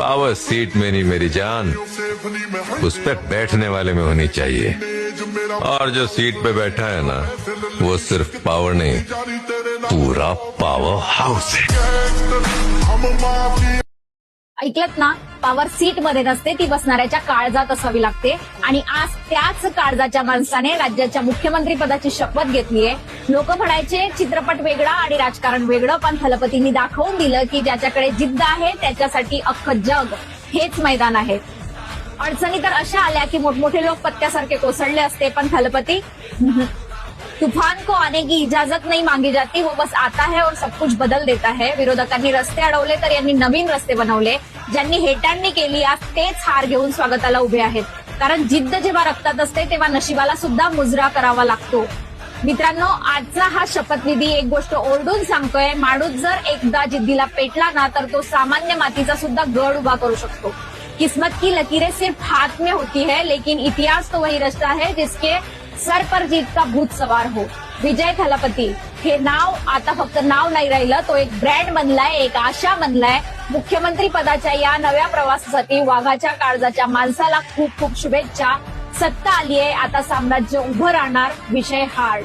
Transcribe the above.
Power seat में नहीं मेरी जान, उस पे बैठने वाले में होनी चाहिए। और जो सीट पे बैठा है ना, वो सिर्फ पावर नहीं, पूरा पावर हाउस है। ऐकलत ना, पॉवर सीट मध्ये नसते, ती बसणाऱ्याच्या काळजात असावी लागते। आणि आज त्याच काळजाच्या माणसाने राज्याच्या मुख्यमंत्री पदाची शपथ घेतली आहे। लोक म्हणायचे चित्रपट वेगळा आणि राजकारण वेगळं, पण थलपतींनी दाखवून दिलं की ज्याच्याकडे जिद्द आहे त्याच्यासाठी अख्खं जग हेच मैदान आहे। अडचणी तर अशा आल्या की मोठमोठे लोक पत्त्यासारखे कोसळले असते, पण थलपती तूफान को आने की इजाजत नहीं मांगी जाती, वो बस आता है और सब कुछ बदल देता है। विरोधकांनी रस्ते अडवले तर यांनी नवीन रस्ते बनवले, ज्यांनी हेटांनी केली आज तेच हार घेऊन स्वागताला उभे आहेत। कारण जिद्द जेव्हा रक्तात असते तेव्हा नशिबाला सुद्धा मुजरा करावा लागतो। मित्रांनो, आजचा हा शपथविधी एक गोष्ट ओरडून सांगतोय, माणूस जर एकदा जिद्दीला पेटला ना तर तो सामान्य मातीचा सुद्धा गड उभा करू शकतो। किस्मत की लकीरें सिर्फ हाथ में होती है, लेकिन इतिहास तो वही रचता है जिसके सर पर जीत का भूत सवार हो। विजय थलपती हे नाव आता फक्त नाव नाही राहिलं, तो एक ब्रँड बनलाय, एक आशा बनलाय। मुख्यमंत्री पदाच्या या नव्या प्रवासासाठी वाघाच्या काळजाच्या माणसाला खूप खूप शुभेच्छा। सत्ता आलीये, आता साम्राज्य उभं राहणार, विषय हार्ड।